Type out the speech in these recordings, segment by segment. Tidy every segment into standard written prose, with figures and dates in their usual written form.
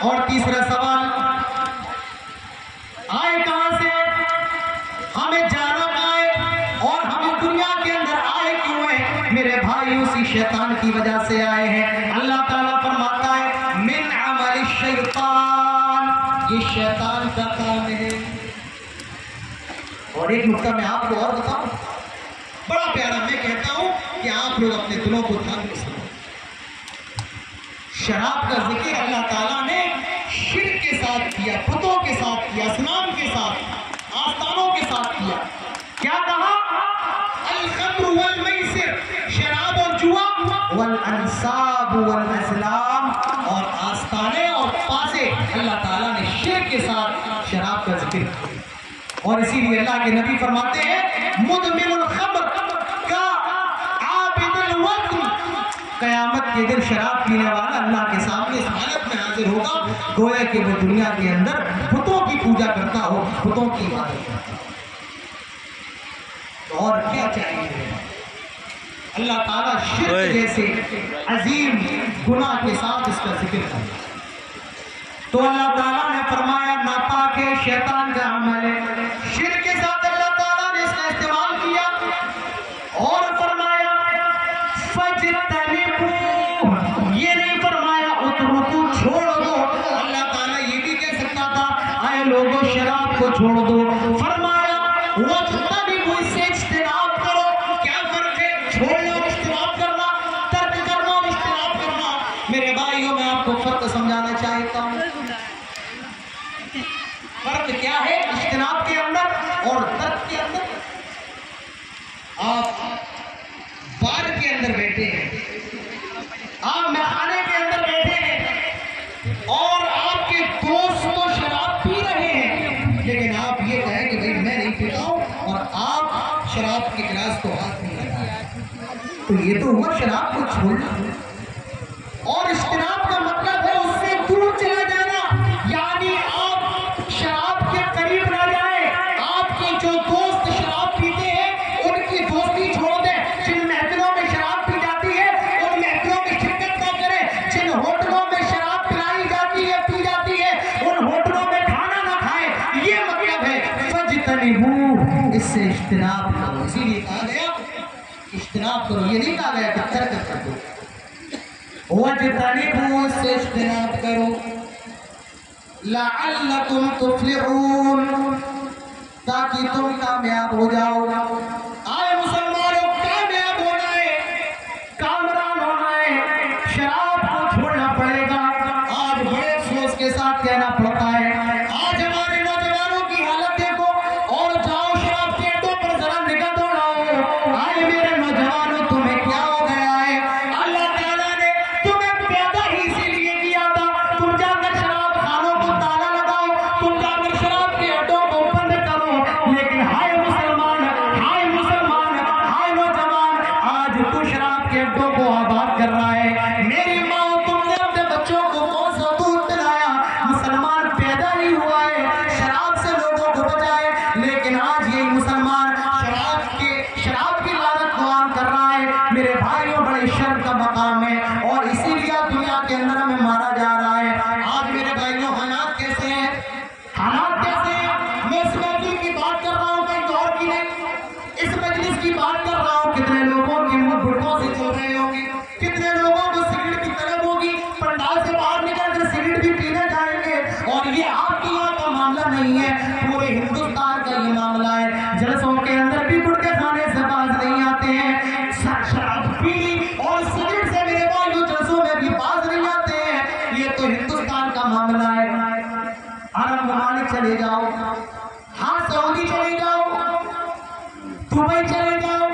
اور تیسرا سوال آئے کہاں سے، ہمیں جانا آئے اور ہمیں دنیا کے اندر آئے کیوں ہیں؟ میرے بھائی اسی شیطان کی وجہ سے آئے ہیں۔ اللہ تعالیٰ فرماتا ہے من عمل الشیطان، یہ شیطان کا کام ہے۔ اور ایک نکتہ میں آپ کو اور بتاؤں، بڑا پیارا، میں کہتا ہوں کہ آپ لوگ اپنے دلوں کو دھیان میں سنو۔ شراب کا ذکر اللہ تعالیٰ نے شرک کے ساتھ کیا، بتوں کے ساتھ کیا، اصنام کے ساتھ، آستانوں کے ساتھ کیا۔ کیا کہا؟ الخمر والمیسر، شراب اور جوا، والانصاب والازلام، اور آستانے اور پاسے، اللہ تعالیٰ نے شرک کے ساتھ شراب کا ذکر کیا۔ اور اسی لیے اللہ کے نبی فرماتے ہیں مدمن الخمر کا عابد الوطن، قیامت کے دن شراب پینے والا اللہ کے سامنے اس حالت میں حاضر ہوگا گویا کہ وہ دنیا کے اندر بتوں کی پوجا کرتا ہو، بتوں کی عبادت کرتا ہو۔ اور کیا چاہیے؟ اللہ تعالیٰ شرک جیسے عظیم گناہ کے ساتھ اس کا ذکر کرتا ہے۔ تو اللہ تعالیٰ نے فرمایا ناپاک ہے، شیطان کا عمل ہے، شرک کے ساتھ اللہ تعالیٰ نے اس کا استعمال کیا اور فرمایا فَاجْتَنِبُوهُ، یہ نہیں فرمایا اترکو، چھوڑ دو۔ اللہ تعالیٰ یہ بھی کہہ سکتا تھا اے لوگوں شراب کو چھوڑ دو، فرمایا وَاجْتَنِبُوا، اس سے اجتناب کرو۔ کیا فرق ہے چھوڑنا اور اجتناب کرنا، ترک کرنا اور اجتناب کرنا؟ میرے بھائیوں میں آپ کو فرق سمجھانا چاہتا ہوں۔ فرق کیا ہے اجتناب کے اندر اور ترک کے اندر؟ آپ بار کے اندر بیٹھے ہیں، آپ میخانے کے اندر بیٹھے ہیں اور آپ کے دوست تو شراب پی رہے ہیں، لیکن آپ یہ کہیں کہ بھئی میں نہیں پیتا ہوں، اور آپ شراب کے گلاس کو ہاتھ میں لگائیں، تو یہ تو ہوا شراب کو چھوڑنا۔ اور اجتناب کا مطلب ہے اس سے دور چلا جانا، یعنی آپ شراب کے قریب نہ جائیں۔ آپ کے جو دوست شراب پیتے ہیں ان کی دوستی چھوڑ دیں، جن محفلوں میں شراب پی جاتی ہے ان محفلوں میں شرکت نہ کریں، جن ہوٹلوں میں شراب پلائی جاتی ہے پی جاتی ہے ان ہوٹلوں میں کھانا نہ کھائیں۔ یہ مطلب ہے فَاجْتَنِبُوهُ، اس سے اجتناب کرو۔ اسی لیے کہا گیا اجتناب کرو، یہ نہیں کہا گیا کہ ترک کر دو۔ وَاجْتَنِبُوا، اس سے اجتناب کرو، لَعَلَّكُمْ تُفْلِحُونَ، تاکہ تم کامیاب ہو جاؤ۔ آئے مسلمانوں، کامیاب ہونا ہے، کامران ہونا ہے، شراب کو چھوڑنا پڑے گا۔ آج بڑے افسوس کے ساتھ کہنا پڑتا ہے، آج ہمارے نوجوانوں کی حالت دیکھو، اور جاؤ شراب کے اڈوں پر ذرا نگاہ دوڑاؤ۔ آئے میرے نوجوانوں، تمہیں کیا ہو گیا ہے؟ اللہ تعالیٰ نے تمہیں پیدا ہی اسی لیے کیا تھا، تم جا کر شراب خانوں کو تالا لگاؤ، تم جا کر شراب کے اڈوں کو بند کرو، لیکن ہائے مسلمان، ہائے مسلمان، ہائے نوجوان، آج تو شراب کے اڈوں کو آباد کر رہا ہے۔ میری ماں، تم نے اپنے بچوں کو کون سا دودھ پلایا؟ مسلمان پیدا نہیں ہوا ہے شراب سے لوگوں کو بچائے، لیکن آج یہی مسلمان شراب کی لعنت کو عام کر رہا ہے۔ میرے بھائیوں، بڑے شرم کا مقام ہے، اور اسی لیے دنیا کے اندر ہمیں مارا جا رہا ہے۔ آج میرے بھائیوں حالات کیسے ہیں؟ حالات کیسے ہیں؟ میں اس محفل کی بات کر رہا ہوں، کہیں دور کی نہیں، اس مجلس کی بات کر رہا ہوں۔ کتنے لوگوں کے منہ گھٹنوں سے چل رہے ہوں گے، کتنے لوگوں کو سگریٹ کی طلب ہوگی، پنڈال سے باہر نکل کر سگریٹ بھی پینے جائیں گے۔ اور یہ آپ کے یہاں کا معاملہ نہیں ہے، پورے ہندوستان کا یہ معاملہ ہے۔ جلسوں کے اندر بھی گٹکے کھانے سے باز نہیں آتے ہیں، شراب پیلی اور سگریٹ سے میرے بھائیوں جلسوں میں بھی باز نہیں آتے ہیں۔ یہ تو ہندوستان کا معاملہ ہے۔ عرب ممالک چلے جاؤ، ہاں سعودی چلے جاؤ، دبئی چلے جاؤ،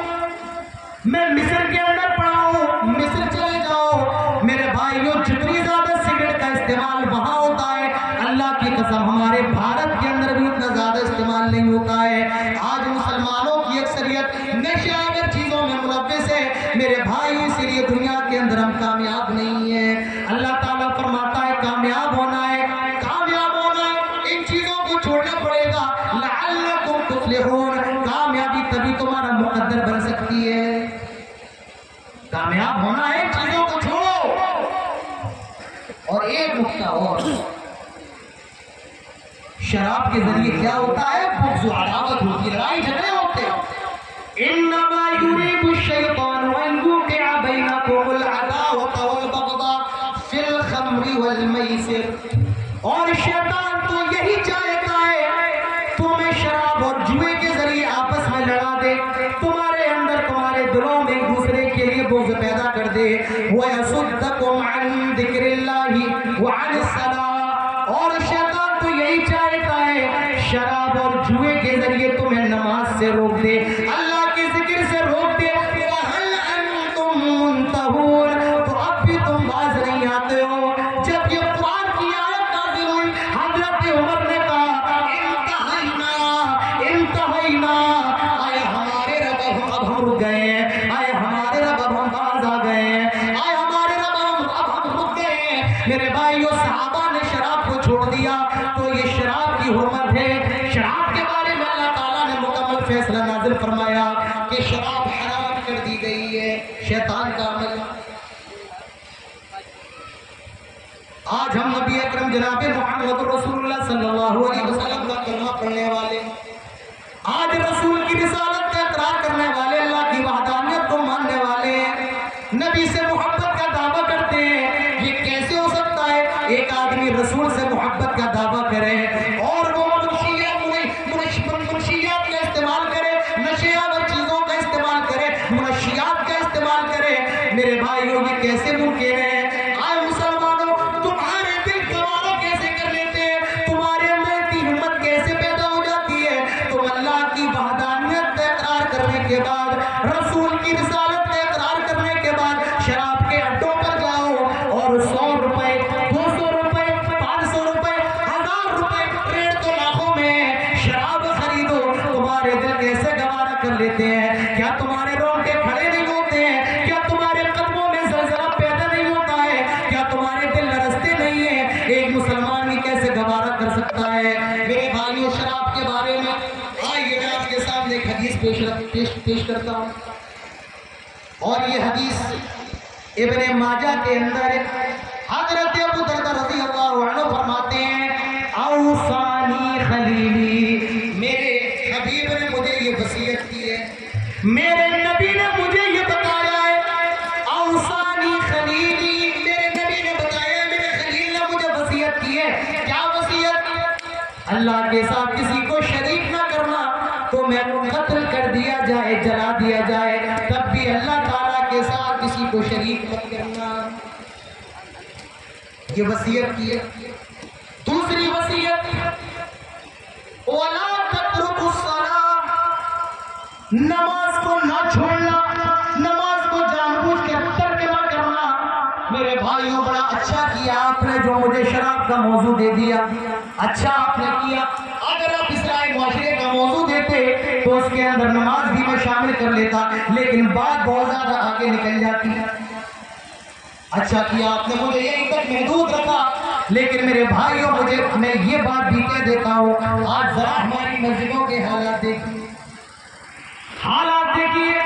میں مصر کے اندر پڑا ہوں، مصر چلے جاؤ، میرے بھائیوں جتنی زیادہ سگریٹ کا استعمال وہاں ہوتا ہے، اللہ کی قسم ہمارے بھارت کے اندر بھی اتنا زیادہ استعمال نہیں ہوتا ہے۔ آج مسلمانوں کی اکثریت نشہ آور چیزوں میں ملوث ہے۔ میرے بھائی، اسی لیے دنیا کے اندر ہم کامیاب نہیں ہیں۔ اللہ تعالیٰ فرماتا ہے کامیاب ہونا ہے، کامیاب ہونا ہے، ان چیزوں کو چھوڑنا پڑے گا۔ لعلکم تفلحون، کامیابی تبھی تمہارا مقدر بن سکتی ہے۔ کامیاب ہونا ہے، چیزوں کو چھوڑو۔ اور ایک نقطہ اور، شراب کے ذریعے کیا ہوتا ہے؟ بغض و عداوت ہوتی ہے، لڑائی جھگڑے ہوتے ہیں۔ انما یرید الشیطان ان یوقع بینکم العداوۃ والبغضاء فی الخمر والمیسر، اور شیطان تو یہی چاہتا ہے تمہیں شراب اور جوئے کے ذریعے آپس میں لڑا دے، تمہارے اندر تمہارے دلوں میں ایک دوسرے کے لیے بغض پیدا کر دے۔ وَيَصُدَّكُمْ عَنْ ذِكْرِ اللَّهِ وَعَنِ الصَّلَاةِ، اور شیطان تو یہی چاہتا ہے شراب اور جوئے کے ذریعے تمہیں نماز سے روک دے، اللہ کے ذکر سے روک دے۔ وَهَلْ أَنْتُمْ مُنْتَهُونَ، تو اب بھی تم باز نہیں آتے ہو۔ جب یہ قرآن کی آیت نازل ہوئی، حضرت عمر نے کہا انتہینا، آئے ہمارے رب اب ہم رک گئے ہیں، آئے ہمارے رب اب ہم باز آ گئے ہیں، آئے ہمارے رب اب ہم رک گئے ہیں۔ میرے بھائیو، صحابہ نے شراب کو چھوڑ دیا تو یہ شراب کی حرمت ہے۔ شراب کے بارے میں اللہ تعالیٰ نے مکمل فیصلہ نازل فرمایا کہ شراب حرام کر دی گئی ہے، شیطان کا عمل۔ آج ہم نبی اکرم جناب محمد رسول اللہ صلی اللہ علیہ وسلم کا کلمہ پڑھنے والے، آج رسول کی رسالت کا اقرار کرنے والے، اللہ کی وحدانیت کو ماننے والے ہیں، نبی سے محبت کا دعویٰ کرتے ہیں۔ یہ کیسے ہو سکتا ہے ایک آدمی رسول سے محبت کا دعویٰ کرے اور وہ منشیات کا استعمال کرے، نشیات چیزوں کا استعمال کرے، منشیات کا استعمال کرے؟ میرے بھائیوں، یہ کیسے ممکن ہے؟ آئے مسلمانوں، تمہارے دل گوارا کیسے کر لیتے ہیں؟ تمہارے اندر اتنی ہمت کیسے پیدا ہو جاتی ہے؟ تم اللہ کی وحدانیت کا اقرار کرنے کے بعد، رسول کی رسالت کا اقرار کرنے کے بعد، شراب کے اڈوں پر جاؤ اور 100 روپے 200 روپے 500 روپے 1000 روپے ریٹ تو لاکھوں میں شراب خریدو، تمہارے دل کیسے گوارا کر لیتے ہیں؟ کیا تمہارے رونگٹے کھڑے نہیں ہوتے ہیں؟ کیا تمہارے قدموں میں زلزلہ پیدا نہیں ہوتا ہے؟ کیا تمہارے دل لرزتے نہیں ہیں؟ ایک مسلمان ہی کیسے گوارا کر سکتا ہے؟ میرے بھائیوں، شراب کے بارے میں آئیے میں آپ کے سامنے ایک حدیث پیش کرتا ہوں، اور یہ حدیث ابن ماجہ کے اندر حضرت ابو دردہ رضی اللہ عنہ فرماتے ہیں، اوصانی خلیلی، میرے حبیب نے مجھے یہ وصیت کی ہے، میرے نبی نے مجھے یہ بتایا ہے۔ اوصانی خلیلی، میرے نبی نے بتایا، میرے خلیل نے مجھے وصیت کی ہے۔ کیا وصیت؟ اللہ کے ساتھ کسی کو شریک نہ کرنا، تو میں قتل کر دیا جائے، جلا دیا جائے، تب بھی اللہ تعالیٰ کے ساتھ کسی کو شریک مت کرنا، یہ وصیت کی ہے۔ دوسری وصیت، وَلَا تَتْرُكُوا الصَّلَاةَ، نماز کو نہ چھوڑنا، نماز کو جان بوجھ کے ترک نہ کرنا۔ میرے بھائیوں، بڑا اچھا کیا آپ نے جو مجھے شراب کا موضوع دے دیا، اچھا آپ نے کیا۔ اگر آپ اسلامی معاشرے کا موضوع دیتے تو اس کے اندر نماز بھی میں شامل کر لیتا، لیکن بات بہت زیادہ آگے نکل جاتی۔ اچھا کیا آپ نے مجھے یہیں تک محدود رکھا، لیکن میرے بھائیوں، میں یہ بات بھی کہہ دیتا ہوں، آج ذرا ہماری مسجدوں کے حالات دیکھیے، حالات دیکھیے،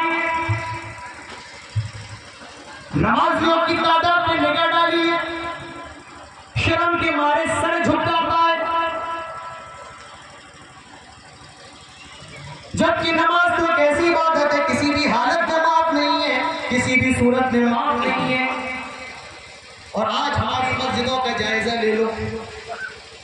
نمازیوں کی تعداد میں نگاہ ڈالیے، شرم کے مارے سر جھکاتا ہے، جبکہ نماز تو ایک ایسی عبادت ہے کسی بھی حالت میں معاف نہیں ہے، کسی بھی صورت میں معاف نہیں ہے۔ اور آج ہماری مسجدوں کا جائزہ لے لو،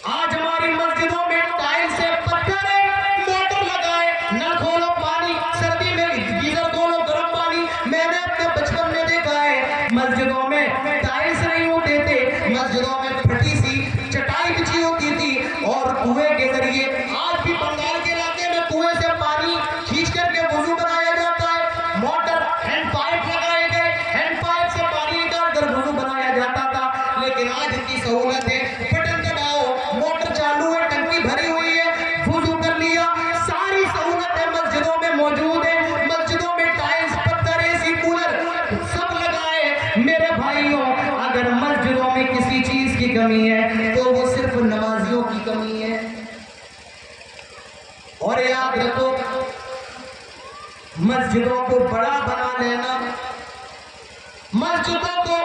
آج ہماری مسجدوں میں ٹائل سے پتھر ہے، موٹر لگائے، نل کھولو پانی، سردی میں گیزر کھولو گرم پانی۔ میں نے اپنے بچپن میں دیکھا ہے مسجدوں میں ٹائلس نہیں ہوتے تھے، مسجدوں میں پھٹی سی چٹائی بچھی ہوتی تھی، اور کنویں کے ذریعے، آج بھی بنگال کے علاقے میں کنویں سے پانی کھینچ کر کے وضو بنایا جاتا ہے، موٹر ہینڈ پائپ لگائے گئے، ہینڈ پائپ سے پانی نکال کر وضو بنایا جاتا تھا۔ لیکن آج کی سہولت ہے، بٹن دباؤ، موٹر چالو ہے، ٹنکی بھری ہوئی ہے، وضو کر لیا، ساری سہولتیں مسجدوں میں موجود ہیں، مسجدوں میں ٹائلز، پتھر، اے سی، کولر سب لگائے۔ میرے بھائیوں، اگر مسجدوں میں کسی چیز کی کمی ہے تو وہ صرف نمازیوں کی کمی ہے۔ اور یاد رکھو، مسجدوں کو بڑا بنا لینا، مسجدوں کو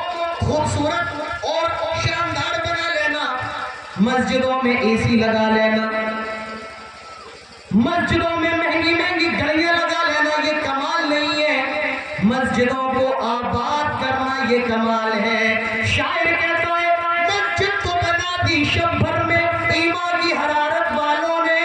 خوبصورت اور شاندار بنا لینا، مسجدوں میں اے سی لگا لینا، مسجدوں میں مہنگی مہنگی گھڑیاں لگا لینا یہ کمال نہیں ہے، مسجدوں کو آباد کرنا یہ کمال ہے۔ شاعر کہتا ہے مسجد تو بنا دی شب بھر میں ایمان کی حرارت والوں نے،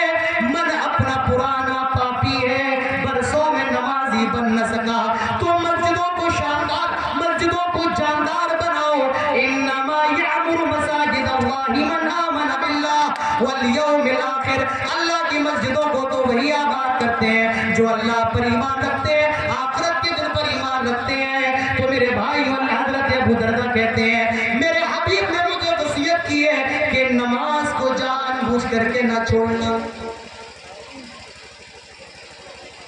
من اپنا پرانا پاپی ہے برسوں میں نمازی بن نہ سکا۔ تو مسجدوں کو شاندار، مسجدوں کو جاندار بناؤ۔ انما یعمر مساجد اللہ من آمن باللہ والیوم الآخر، اللہ کی مسجدوں کو تو وہی آباد کرتے ہیں جو اللہ پر ایمان رکھتے ہیں، آخرت کے دن پر ایمان رکھتے ہیں۔ تو میرے بھائیوں، حضرت ابو دردہ کہتے ہیں میرے حبیب نے مجھے وصیت کی ہے کہ نماز کو جان بوجھ کر کے نہ چھوڑنا،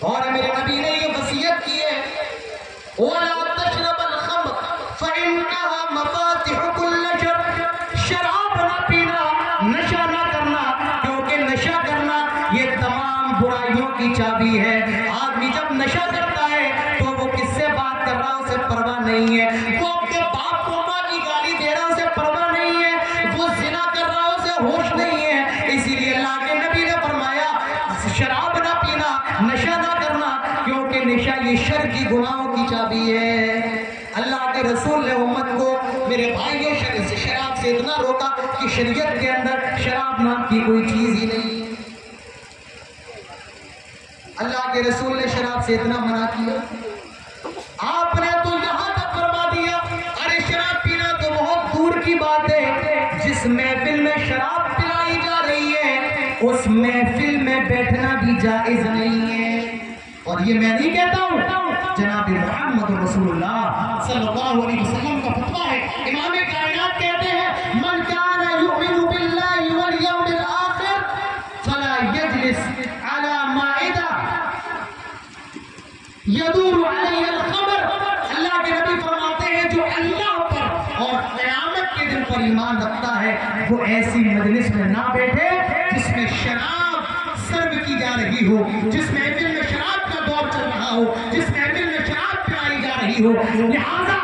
اور میرے نبی نے یہ وصیت کی ہے وَلَا تَشْرَبَ الْخَمْرَ فَإِنَّهَا مَفَاتِحُ كُلِّ شَرٍّ، شراب نہ پینا، نشہ نہ کرنا، کیونکہ نشہ کرنا یہ تمام برائیوں کی چابی ہے۔ آدمی جب نشہ کرتا ہے تو وہ کس سے بات کر رہا اسے پرواہ نہیں ہے، وہ اپنے باپ کو ماں کی گالی دے رہا اسے پرواہ نہیں ہے، وہ زنا کر رہا اسے ہوش نہیں ہے۔ اسی لیے اللہ کے نبی نے فرمایا شراب نہ پینا، نشہ نہ کرنا، کیونکہ نشہ یہ شر کی گناہوں کی چابی ہے۔ اللہ کے رسول نے امت کو میرے بھائیوں شراب سے اتنا روکا کہ شریعت کے اندر شراب نام کی کوئی چیز ہی نہیں۔ اللہ کے رسول نے شراب سے اتنا منع کیا، آپ نے تو یہاں تک فرما دیا ارے شراب پینا تو بہت دور کی بات ہے، جس محفل میں شراب پلائی جا رہی ہے اس محفل میں بیٹھنا بھی جائز نہیں ہے۔ اور یہ میں نہیں کہتا ہوں، جناب محمد رسول اللہ صلی اللہ علیہ وسلم کا فتویٰ ہے۔ امام کائنات کہتے ہیں من کان یؤمن باللہ والیوم الآخر فلا یجلس علی مائدہ یدور علیہ الخمر۔ اللہ کے نبی فرماتے ہیں جو اللہ پر اور قیامت کے دن پر ایمان رکھتا ہے وہ ایسی مجلس میں نہ بیٹھے جس میں شراب سرو کی جا رہی ہو، جس محفل میں شراب کا دور چل رہا ہو، جس محفل میں شراب پلائی جا رہی ہو۔ لہذا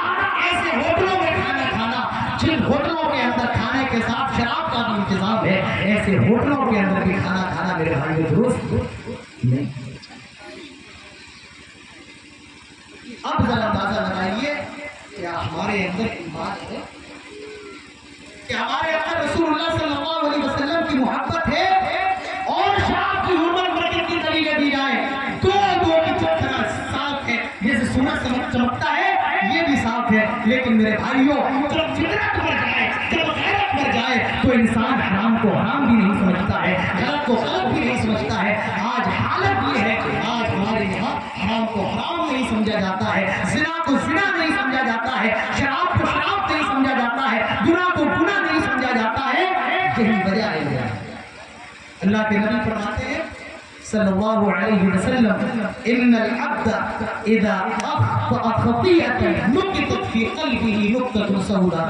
ایسے ہوٹلوں میں کھانا کھانا، جن ہوٹلوں کے اندر کھانے کے ساتھ شراب کا بھی انتظام ہے، ایسے ہوٹلوں کے اندر بھی کھانا کھانا میرے بھائیوں درست نہیں۔ اب ذرا اندازہ لگائیے کیا ہمارے اندر ایمان ہے، کیا ہمارے اندر رسول اللہ صلی اللہ علیہ وسلم کی محبت ہے؟ اور شراب کی حرمت برکت کی دلیلیں دی جائیں تو دو کی طرح صاف ہے، جیسے سورج چمکتا ہے یہ بھی صاف ہے، لیکن میرے بھائیوں جب فطرت بڑھ جائے، جب غیرت بڑھ جائے تو انسان حرام کو حرام بھی نہیں سمجھتا ہے، غلط کو غلط بھی نہیں سمجھتا ہے۔ آج حالت یہ ہے کہ آج ہمارے یہاں حرام کو حرام نہیں سمجھا جاتا ہے، زنا کو زنا نہیں سمجھا جاتا ہے، شراب کو شراب نہیں سمجھا جاتا ہے، گناہ کو گناہ نہیں سمجھا جاتا ہے۔ یہی وجہ ہے۔ اللہ کے نبی فرماتے ہیں صلی اللہ علیہ وسلم ان العبد اذا اخطأ خطیئۃ نکتت فی قلبہ نکتۃ سوداء،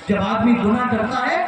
جب آدمی گناہ کرتا ہے